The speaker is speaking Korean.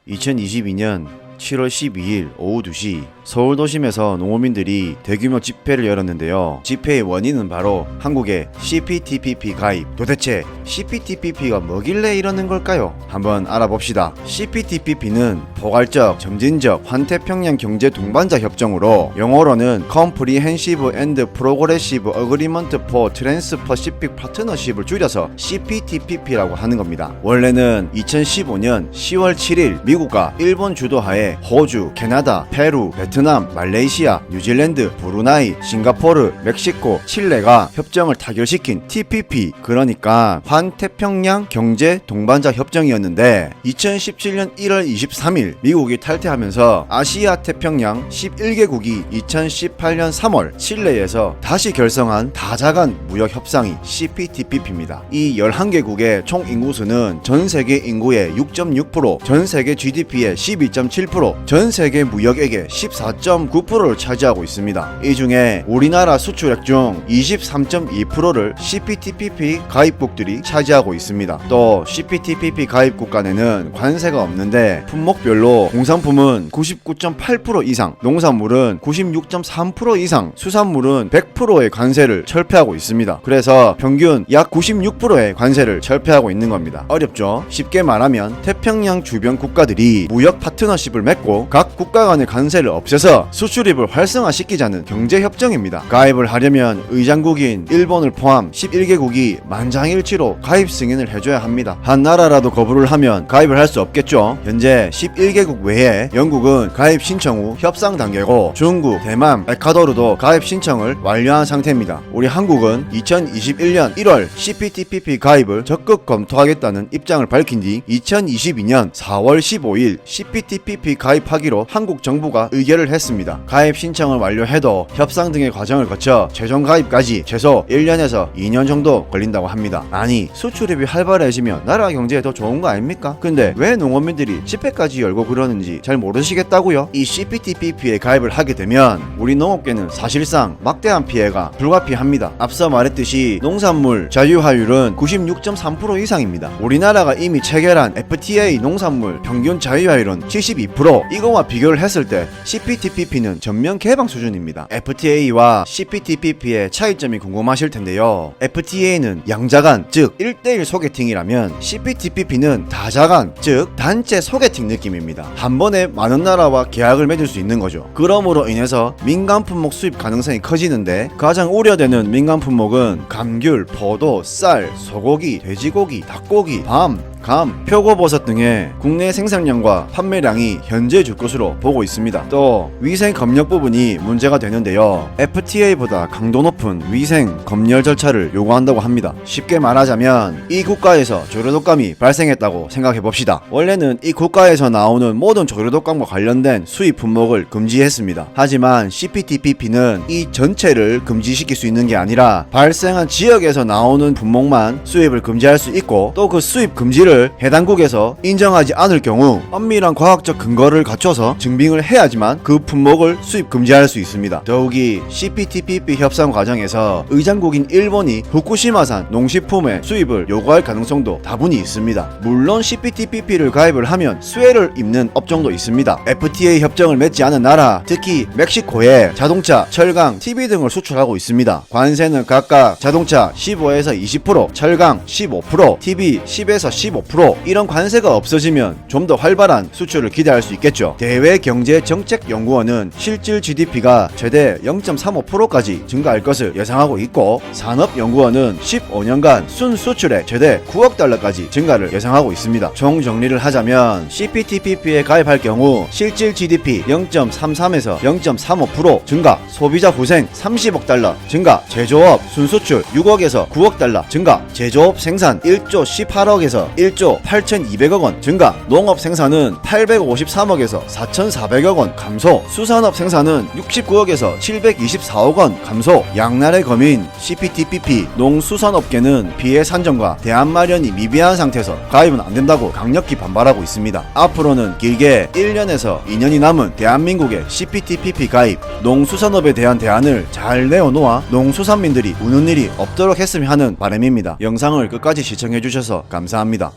2022년 7월 12일 오후 2시 서울 도심에서 농어민들이 대규모 집회를 열었는데요. 집회의 원인은 바로 한국의 CPTPP 가입. 도대체 CPTPP가 뭐길래 이러는 걸까요? 한번 알아봅시다. CPTPP는 포괄적, 점진적, 환태평양 경제 동반자 협정으로 영어로는 Comprehensive and Progressive Agreement for Trans-Pacific Partnership을 줄여서 CPTPP라고 하는 겁니다. 원래는 2015년 10월 7일 미국과 일본 주도하에 호주, 캐나다, 페루, 베트남, 말레이시아, 뉴질랜드, 브루나이, 싱가포르, 멕시코, 칠레가 협정을 타결시킨 TPP, 그러니까 환태평양 경제 동반자 협정이었는데 2017년 1월 23일 미국이 탈퇴하면서 아시아 태평양 11개국이 2018년 3월 칠레에서 다시 결성한 다자간 무역 협상이 CPTPP입니다. 이 11개국의 총 인구수는 전 세계 인구의 6.6%, 전 세계 GDP의 12.7%, 전 세계 무역액의 14.9%를 차지하고 있습니다. 이 중에 우리나라 수출액 중 23.2%를 CPTPP 가입국들이 차지하고 있습니다. 또 CPTPP 가입국 간에는 관세가 없는데 품목별로 공산품은 99.8% 이상, 농산물은 96.3% 이상, 수산물은 100%의 관세를 철폐하고 있습니다. 그래서 평균 약 96%의 관세를 철폐하고 있는 겁니다. 어렵죠? 쉽게 말하면 태평양 주변 국가들이 무역 파트너십을 맺고 각 국가 간의 관세를 없애서 수출입을 활성화시키자는 경제협정입니다. 가입을 하려면 의장국인 일본을 포함 11개국이 만장일치로 가입 승인을 해줘야 합니다. 한 나라라도 거부를 하면 가입을 할 수 없겠죠. 현재 11개국 외에 영국은 가입 신청 후 협상 단계고 중국, 대만, 에콰도르도 가입 신청을 완료한 상태입니다. 우리 한국은 2021년 1월 CPTPP 가입을 적극 검토하겠다는 입장을 밝힌 뒤 2022년 4월 15일 CPTPP 가입하기로 한국 정부가 의결을 했습니다. 가입 신청을 완료해도 협상 등의 과정을 거쳐 최종 가입까지 최소 1년에서 2년 정도 걸린다고 합니다. 아니, 수출입이 활발해지면 나라 경제에 더 좋은 거 아닙니까? 근데 왜 농어민들이 집회까지 열고 그러는지 잘 모르시겠다고요? 이 CPTPP에 가입을 하게 되면 우리 농업계는 사실상 막대한 피해가 불가피합니다. 앞서 말했듯이 농산물 자유화율은 96.3% 이상입니다. 우리나라가 이미 체결한 FTA 농산물 평균 자유화율은 72%. 이거와 비교를 했을 때 CPTPP는 전면 개방 수준입니다. FTA와 CPTPP의 차이점이 궁금하실 텐데요. FTA는 양자간, 즉 1대1 소개팅이라면 CPTPP는 다자간, 즉 단체 소개팅 느낌입니다. 한 번에 많은 나라와 계약을 맺을 수 있는 거죠. 그러므로 인해서 민간 품목 수입 가능성이 커지는데 가장 우려되는 민간 품목은 감귤, 포도, 쌀, 소고기, 돼지고기, 닭고기, 밤, 감, 표고버섯 등의 국내 생산량과 판매량이 현재 줄 것으로 보고 있습니다. 또 위생 검역 부분이 문제가 되는데요. FTA보다 강도 높은 위생 검열 절차를 요구한다고 합니다. 쉽게 말하자면 이 국가에서 조류독감이 발생했다고 생각해봅시다. 원래는 이 국가에서 나오는 모든 조류독감과 관련된 수입 품목을 금지했습니다. 하지만 CPTPP는 이 전체를 금지시킬 수 있는 게 아니라 발생한 지역에서 나오는 품목만 수입을 금지할 수 있고 또 그 수입 금지를 해당국에서 인정하지 않을 경우 엄밀한 과학적 근거를 갖춰서 증빙을 해야지만 그 품목을 수입 금지할 수 있습니다. 더욱이 CPTPP 협상 과정에서 의장국인 일본이 후쿠시마산 농식품의 수입을 요구할 가능성도 다분히 있습니다. 물론 CPTPP를 가입을 하면 수혜를 입는 업종도 있습니다. FTA 협정을 맺지 않은 나라, 특히 멕시코에 자동차, 철강, TV 등을 수출하고 있습니다. 관세는 각각 자동차 15에서 20%, 철강 15%, TV 10에서 15%. 이런 관세가 없어지면 좀 더 활발한 수출을 기대할 수 있겠죠. 대외경제정책연구원은 실질 GDP가 최대 0.35%까지 증가할 것을 예상하고 있고 산업연구원은 15년간 순수출액 최대 9억 달러까지 증가를 예상하고 있습니다. 총 정리를 하자면 CPTPP에 가입할 경우 실질 GDP 0.33에서 0.35% 증가, 소비자 후생 30억 달러 증가, 제조업 순수출 6억에서 9억 달러 증가, 제조업 생산 1조 18억에서 1조 8,200억 원 증가, 농업 생산은 853억에서 4,400억 원 감소, 수산업 생산은 69억에서 724억 원 감소. 양날의 검인 CPTPP, 농수산업계는 피해 산정과 대안 마련이 미비한 상태에서 가입은 안 된다고 강력히 반발하고 있습니다. 앞으로는 길게 1년에서 2년이 남은 대한민국의 CPTPP 가입, 농수산업에 대한 대안을 잘 내어놓아 농수산민들이 우는 일이 없도록 했으면 하는 바람입니다. 영상을 끝까지 시청해주셔서 감사합니다.